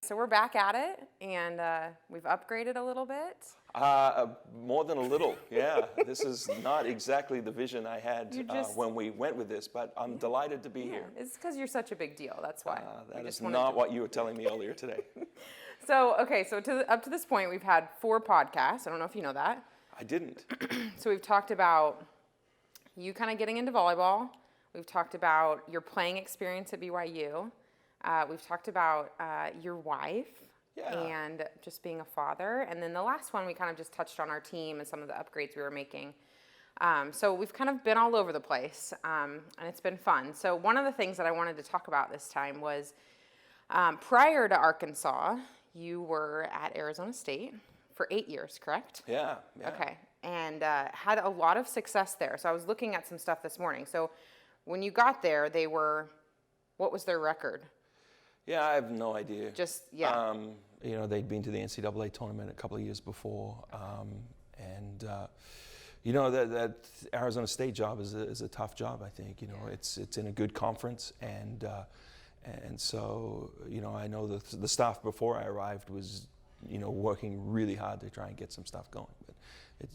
so we're back at it, and we've upgraded a little bit. More than a little, yeah. This is not exactly the vision I had when we went with this, but I'm delighted to be here. It's because you're such a big deal, that's why. That is not what you were telling me earlier today. So up to this point, we've had 4 podcasts. I don't know if you know that. I didn't. So we've talked about you kind of getting into volleyball. We've talked about your playing experience at BYU. We've talked about your wife and just being a father. And then the last one, we kind of just touched on our team and some of the upgrades we were making. So we've kind of been all over the place, and it's been fun. So one of the things that I wanted to talk about this time was prior to Arkansas, you were at Arizona State for 8 years, correct? Yeah. Okay. And had a lot of success there. So I was looking at some stuff this morning. So when you got there, what was their record? Yeah, I have no idea. They'd been to the NCAA tournament a couple of years before. That Arizona State job is a tough job, I think. It's in a good conference. And so, I know the staff before I arrived was, working really hard to try and get some stuff going. But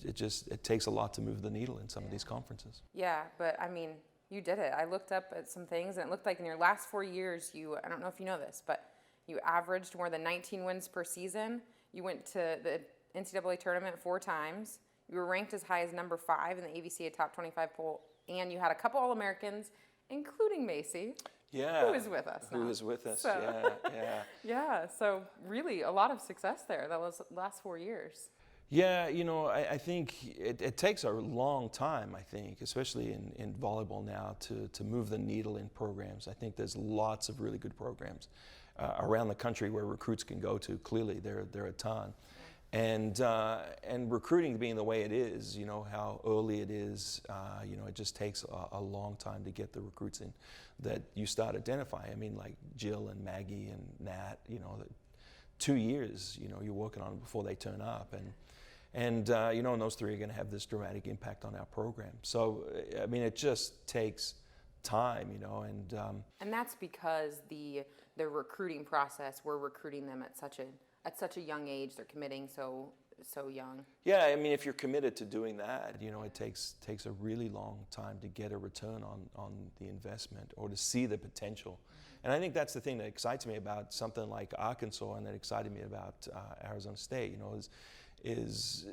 it takes a lot to move the needle in some of these conferences. Yeah, but I mean, you did it. I looked up at some things, and it looked like in your last 4 years, I don't know if you know this, but you averaged more than 19 wins per season. You went to the NCAA tournament 4 times. You were ranked as high as number 5 in the AVCA Top 25 poll, and you had a couple All-Americans, including Macy, who is with us now. Who is with us, so. yeah. Yeah, so really a lot of success there. That was the last 4 years. Yeah, I think it takes a long time, I think, especially in volleyball now, to move the needle in programs. I think there's lots of really good programs around the country where recruits can go to. Clearly, there are a ton. And recruiting being the way it is, how early it is, it just takes a long time to get the recruits in that you start identifying. I mean, like Jill and Maggie and Nat, 2 years, you're working on them before they turn up. And those 3 are going to have this dramatic impact on our program. So, I mean, it just takes time, And that's because the recruiting process, we're recruiting them at such a young age. They're committing so young. Yeah, I mean, if you're committed to doing that, it takes a really long time to get a return on the investment or to see the potential. And I think that's the thing that excites me about something like Arkansas and that excited me about Arizona State, is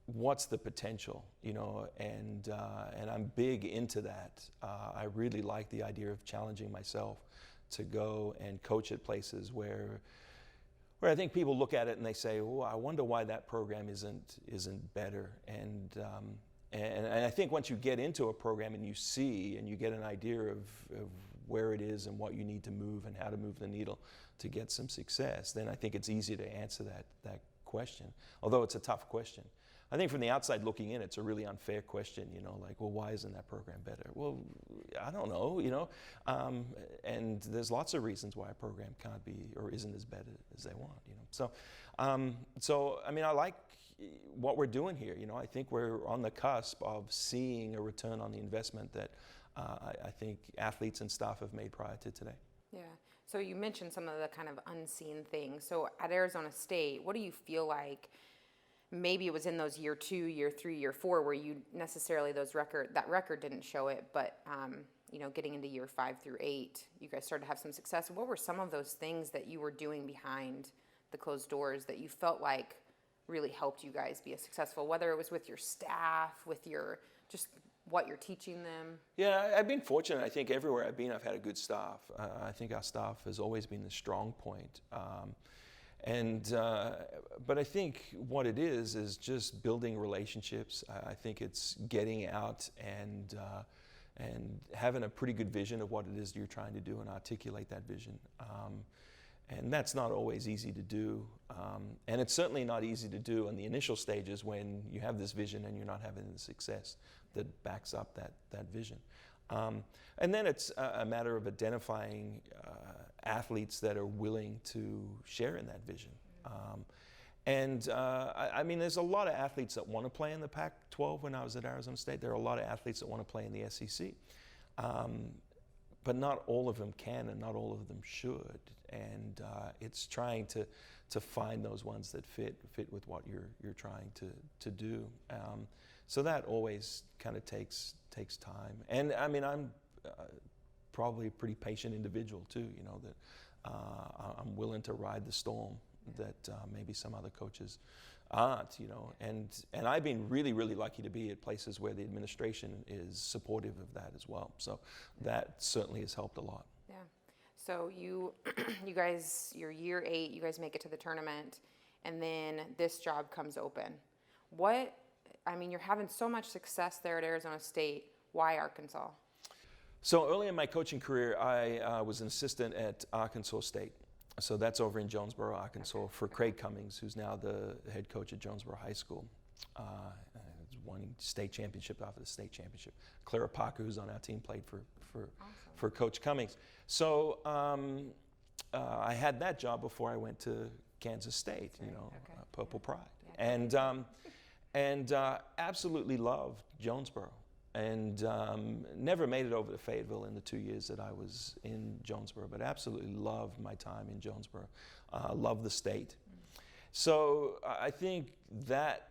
what's the potential, and I'm big into that. I really like the idea of challenging myself to go and coach at places where I think people look at it and they say, "Oh, I wonder why that program isn't better." And I think once you get into a program and you see and you get an idea of where it is and what you need to move and how to move the needle to get some success, then I think it's easy to answer that question, although it's a tough question. I think from the outside looking in, it's a really unfair question, like, well, why isn't that program better? Well, I don't know, and there's lots of reasons why a program can't be or isn't as better as they want, So, I mean, I like what we're doing here, I think we're on the cusp of seeing a return on the investment that I think athletes and staff have made prior to today. Yeah. So you mentioned some of the kind of unseen things. So at Arizona State, what do you feel like maybe it was in those year 2, year 3, year 4 where you necessarily that record didn't show it, but getting into year 5 through 8, you guys started to have some success. What were some of those things that you were doing behind the closed doors that you felt like really helped you guys be successful, whether it was with your staff, with your just what you're teaching them? Yeah, I've been fortunate. I think everywhere I've been, I've had a good staff. I think our staff has always been the strong point. But I think what it is just building relationships. I think it's getting out and having a pretty good vision of what it is you're trying to do and articulate that vision. And that's not always easy to do. And it's certainly not easy to do in the initial stages when you have this vision and you're not having the success that backs up that vision. And then it's a matter of identifying athletes that are willing to share in that vision. I mean, there's a lot of athletes that want to play in the Pac-12 when I was at Arizona State. There are a lot of athletes that want to play in the SEC. but not all of them can, and not all of them should. And it's trying to find those ones that fit with what you're trying to do. So that always kind of takes time. And I mean, I'm probably a pretty patient individual too. You know, that I'm willing to ride the storm that maybe some other coaches aren't. You know, and I've been really lucky to be at places where the administration is supportive of that as well. So that certainly has helped a lot. Yeah. So you guys, you're year 8, you guys make it to the tournament, and then this job comes open. I mean, you're having so much success there at Arizona State. Why Arkansas? So early in my coaching career, I was an assistant at Arkansas State. So that's over in Jonesboro, Arkansas, for Craig Cummings, who's now the head coach at Jonesboro High School. Won state championship after the state championship. Clara Parker, who's on our team, played for Coach Cummings. So I had that job before I went to Kansas State, you know, Purple Pride. Yeah. And absolutely loved Jonesboro. And never made it over to Fayetteville in the 2 years that I was in Jonesboro, but absolutely loved my time in Jonesboro. Loved the state. So I think that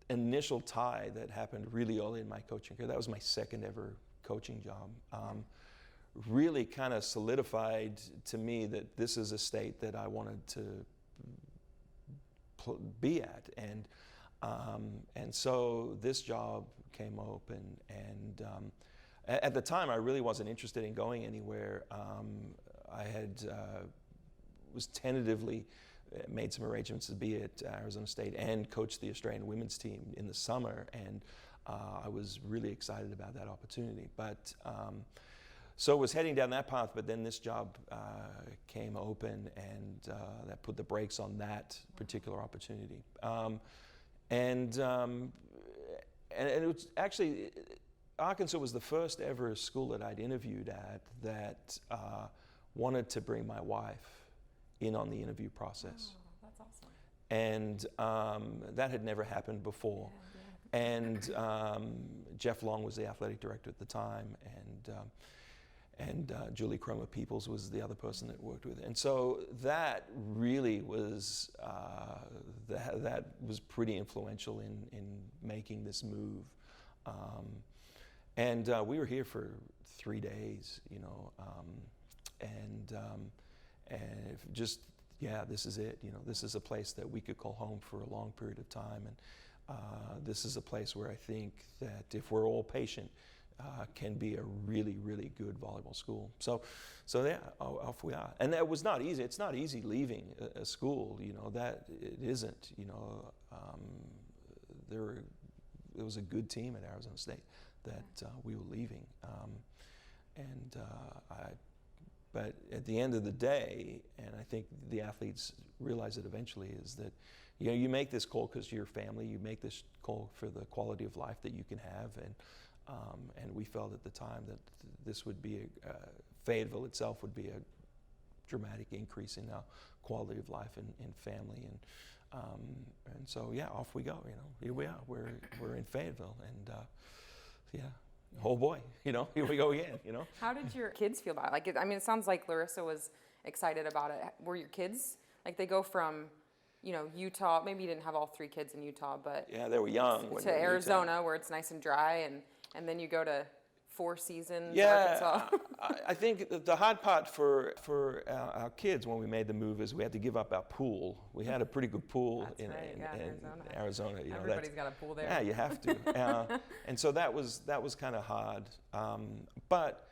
initial tie that happened really early in my coaching career, that was my second ever coaching job, really kind of solidified to me that this is a state that I wanted to be at. And so this job came open, and at the time I really wasn't interested in going anywhere. I had was tentatively made some arrangements to be at Arizona State and coach the Australian women's team in the summer, and I was really excited about that opportunity. But so I was heading down that path, but then this job came open, and that put the brakes on that particular opportunity. And it was actually, Arkansas was the first ever school that I'd interviewed at that wanted to bring my wife in on the interview process. Oh, that's awesome. And that had never happened before. Yeah. And Jeff Long was the athletic director at the time, and Julie Cromer-Peoples was the other person that worked with it. And so that really was, that was pretty influential in making this move. And we were here for 3 days, you know, and just, yeah, this is it. You know, this is a place that we could call home for a long period of time. And this is a place where I think that if we're all patient, can be a really good volleyball school. So yeah, off we are. And that was not easy. It's not easy leaving a school, you know, that it isn't, you know. There was a good team at Arizona State that we were leaving. But at the end of the day, and I think the athletes realize it eventually, is that, you know, you make this call because you're family, you make this call for the quality of life that you can have, and we felt at the time that this would be Fayetteville itself would be a dramatic increase in our quality of life and family, and so yeah, off we go. You know, here we are. We're in Fayetteville, and yeah. Oh boy, you know, here we go again, you know. How did your kids feel about it? Like, I mean, it sounds like Larissa was excited about it. Were your kids, like, they go from, you know, Utah, maybe you didn't have all 3 kids in Utah, but yeah, they were young. To Arizona, where it's nice and dry, and then you go to 4 Seasons, yeah, Arkansas. I think the hard part for our kids when we made the move is we had to give up our pool. We had a pretty good pool in Arizona. You know, everybody's got a pool there. Yeah, you have to. And so that was kind of hard. But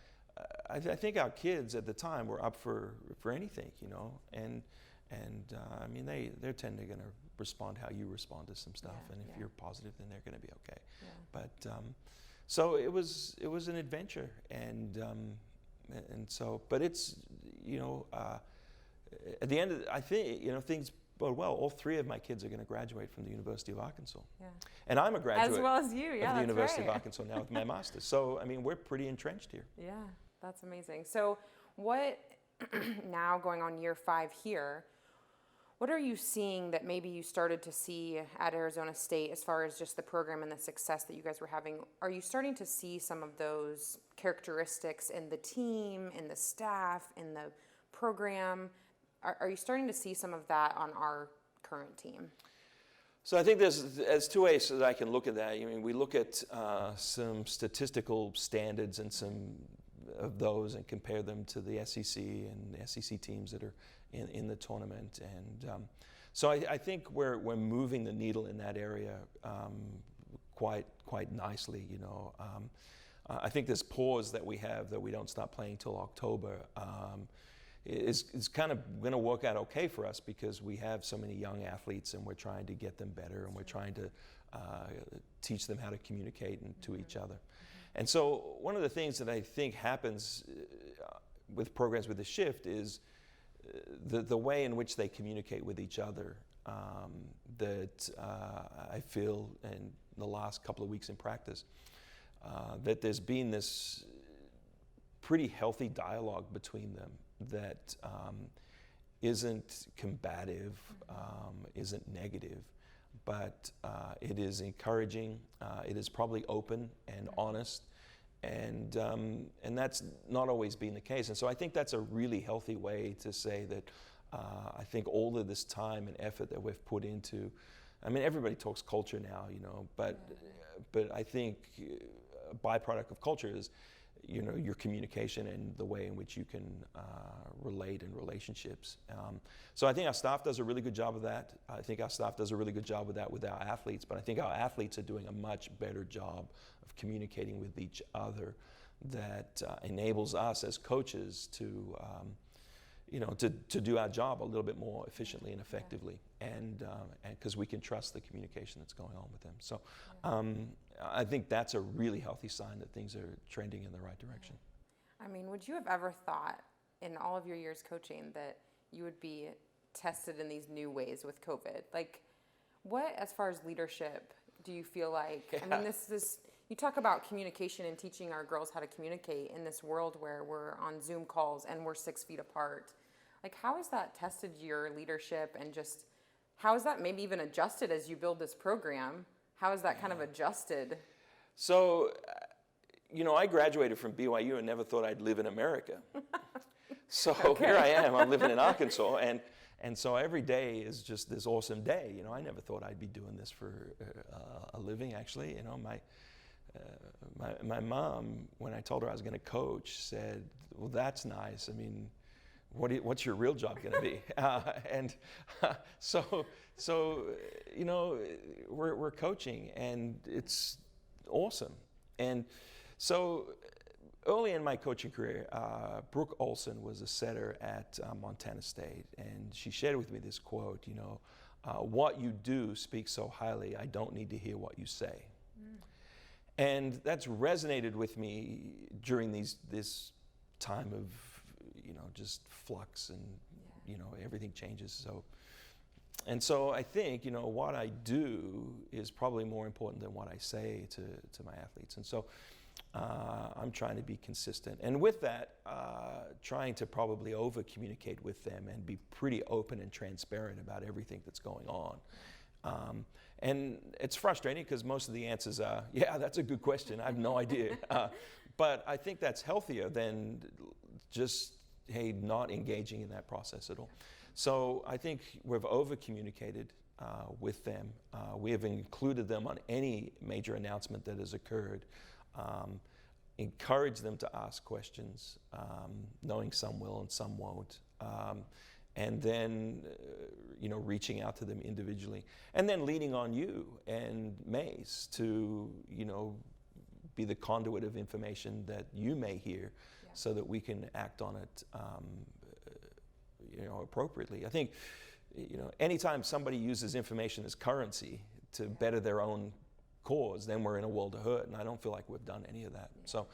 I think our kids at the time were up for anything, you know. And I mean, they're tending to respond how you respond to some stuff. And if you're positive, then they're going to be okay. Yeah. But so it was an adventure, and so, but it's, you know, at the end of I think, you know, things bode well. All 3 of my kids are going to graduate from the University of Arkansas, and I'm a graduate as well as you, of the University of Arkansas now with my master's. So I mean, we're pretty entrenched here. Yeah, that's amazing. So what now going on year 5 here? What are you seeing that maybe you started to see at Arizona State as far as just the program and the success that you guys were having? Are you starting to see some of those characteristics in the team, in the staff, in the program? Are you starting to see some of that on our current team? So I think there's two ways that I can look at that. I mean, we look at some statistical standards and some of those and compare them to the SEC and the SEC teams that are in the tournament. And so I think we're moving the needle in that area quite nicely, you know. I think this pause that we have, that we don't start playing till October, is kind of going to work out okay for us because we have so many young athletes and we're trying to get them better and we're trying to teach them how to communicate to each other. And so one of the things that I think happens with programs with the shift is the way in which they communicate with each other. That I feel in the last couple of weeks in practice that there's been this pretty healthy dialogue between them that isn't combative, isn't negative, but it is encouraging. It is probably open and honest, and that's not always been the case. And so I think that's a really healthy way to say that I think all of this time and effort that we've put into, I mean, everybody talks culture now, you know, but I think a byproduct of culture is, you know, your communication and the way in which you can relate in relationships. So I think our staff does a really good job of that. I think our staff does a really good job of that with our athletes, but I think our athletes are doing a much better job of communicating with each other that enables us as coaches to, you know, to do our job a little bit more efficiently and effectively, and because we can trust the communication that's going on with them. So I think that's a really healthy sign that things are trending in the right direction. I mean, would you have ever thought in all of your years coaching that you would be tested in these new ways with COVID? Like, what, as far as leadership, do you feel like? Yeah. I mean, this you talk about communication and teaching our girls how to communicate in this world where we're on Zoom calls and we're 6 feet apart. Like, how has that tested your leadership, and just how has that maybe even adjusted as you build this program? How has that kind of adjusted? So, you know, I graduated from BYU and never thought I'd live in America. So here I am, I'm living in Arkansas, and so every day is just this awesome day. You know, I never thought I'd be doing this for a living, actually. You know, my mom, when I told her I was going to coach, said, well, that's nice. I mean, what's your real job going to be? So you know, we're coaching, and it's awesome. And so early in my coaching career, Brooke Olson was a setter at Montana State, and she shared with me this quote, you know, what you do speaks so highly, I don't need to hear what you say. And that's resonated with me during this time of, you know, just flux and, you know, everything changes. So I think, you know, what I do is probably more important than what I say to my athletes. And so I'm trying to be consistent. And with that, trying to probably over-communicate with them and be pretty open and transparent about everything that's going on. And it's frustrating because most of the answers are, yeah, that's a good question. I have no idea. But I think that's healthier than just, hey, not engaging in that process at all. So I think we've over-communicated with them. We have included them on any major announcement that has occurred. Encourage them to ask questions, knowing some will and some won't. And then, you know, reaching out to them individually. And then leaning on you and Mace to, you know, be the conduit of information that you may hear, so that we can act on it, you know, appropriately. I think, you know, anytime somebody uses information as currency to better their own cause, then we're in a world of hurt, and I don't feel like we've done any of that. So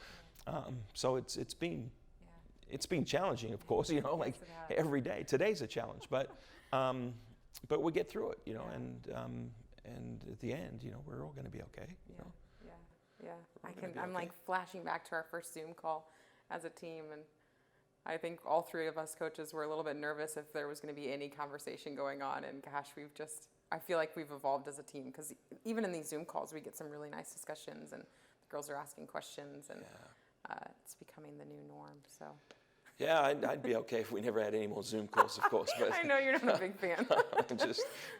it's been challenging, of course, you know, like every day. Today's a challenge, but we get through it, you know, and at the end, you know, we're all going to be okay. You know? I'm like flashing back to our first Zoom call as a team, and I think all three of us coaches were a little bit nervous if there was going to be any conversation going on. And gosh, I feel like we've evolved as a team, because even in these Zoom calls, we get some really nice discussions, and the girls are asking questions, and it's becoming the new norm. So. Yeah, I'd be okay if we never had any more Zoom calls, of course. But I know you're not a big fan.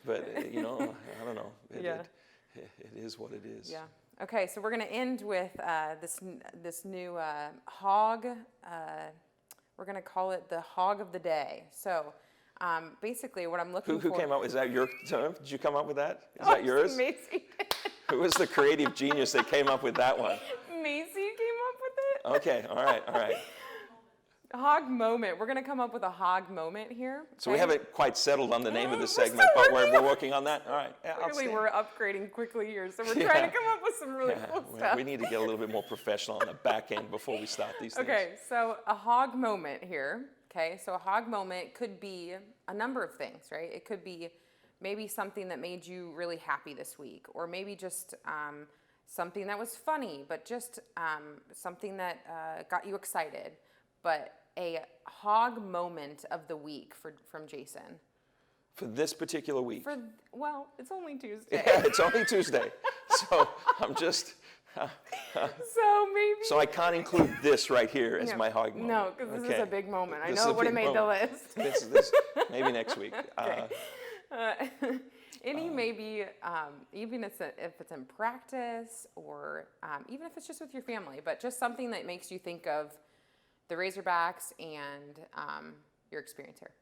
But you know, I don't know. It is what it is. Yeah. Okay, so we're going to end with this new hog. We're going to call it the hog of the day. So basically what I'm looking for... Who came up with, is that your term? Did you come up with that? Is that yours? Macy. Who was the creative genius that came up with that one? Macy came up with it. Okay, all right. Hog Moment. We're going to come up with a hog moment here. Okay? So we haven't quite settled on the name of the segment, but we're working on that. All right. Yeah, clearly, we're upgrading quickly here, so we're trying to come up with some really cool stuff. We need to get a little bit more professional on the back end before we start these things. Okay, so a hog moment here. Okay, so a hog moment could be a number of things, right? It could be maybe something that made you really happy this week, or maybe just something that was funny, but just something that got you excited. But a hog moment of the week from Jason. For this particular week? Well, it's only Tuesday. Yeah, it's only Tuesday. So I'm just... so maybe... So I can't include this right here as my hog moment. No, because this is a big moment. I know it would have made the list. This, maybe next week. Okay. Maybe, even if it's in practice, or even if it's just with your family, but just something that makes you think of the Razorbacks and your experience here.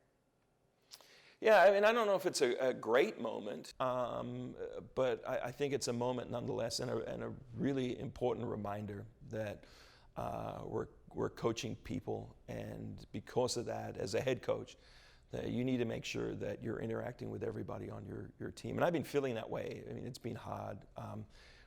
Yeah, I mean, I don't know if it's a great moment, but I think it's a moment nonetheless, and a really important reminder that we're coaching people, and because of that, as a head coach, that you need to make sure that you're interacting with everybody on your team. And I've been feeling that way. I mean, it's been hard.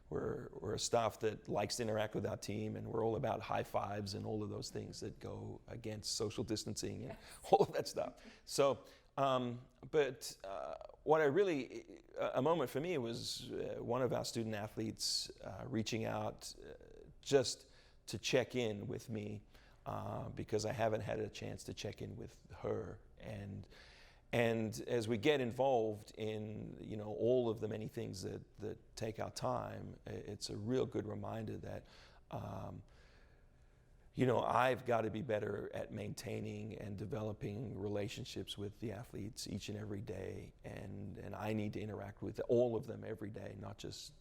We're a staff that likes to interact with our team, and we're all about high fives and all of those things that go against social distancing and all of that stuff. So, what a moment for me was one of our student athletes reaching out just to check in with me, because I haven't had a chance to check in with her. And as we get involved in, you know, all of the many things that take our time, it's a real good reminder that, you know, I've got to be better at maintaining and developing relationships with the athletes each and every day, and I need to interact with all of them every day, not just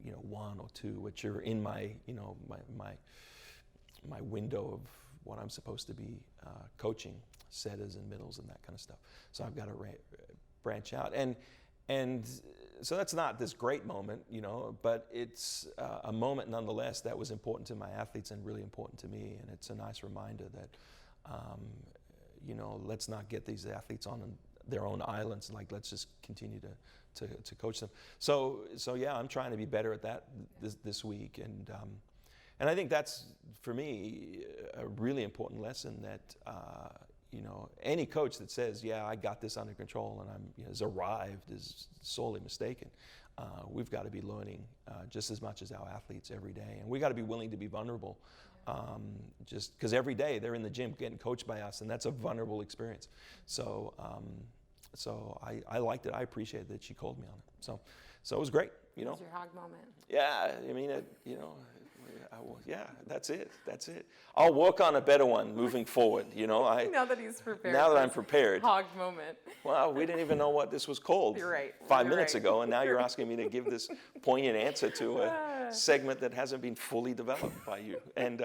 you know, one or two, which are in my, you know, my window of what I'm supposed to be coaching, setters and middles and that kind of stuff. So I've got to branch out, and so that's not this great moment, you know, but it's a moment nonetheless that was important to my athletes and really important to me, and it's a nice reminder that you know, let's not get these athletes on their own islands. Like, let's just continue to coach them. So yeah, I'm trying to be better at that this week, and I think that's, for me, a really important lesson that, you know, any coach that says, yeah, I got this under control and has arrived is sorely mistaken. We've got to be learning just as much as our athletes every day. And we got to be willing to be vulnerable, just because every day they're in the gym getting coached by us, and that's a vulnerable experience. So I liked it. I appreciated that she called me on it. So it was great, you know. It was your hog moment. Yeah, I mean, you know, yeah, that's it. I'll work on a better one moving forward, you know. Now that he's prepared. Now that I'm prepared. Hog moment. Well, we didn't even know what this was called. You're right. 5 minutes ago, and now you're asking me to give this poignant answer to a segment that hasn't been fully developed by you. And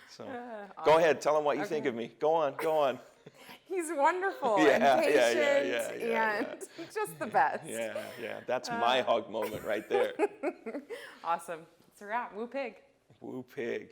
so, go ahead, tell them what you think of me. Go on. He's wonderful and patient and just the best. Yeah. That's my hog moment right there. Awesome. It's a wrap. Woo pig. Woo pig.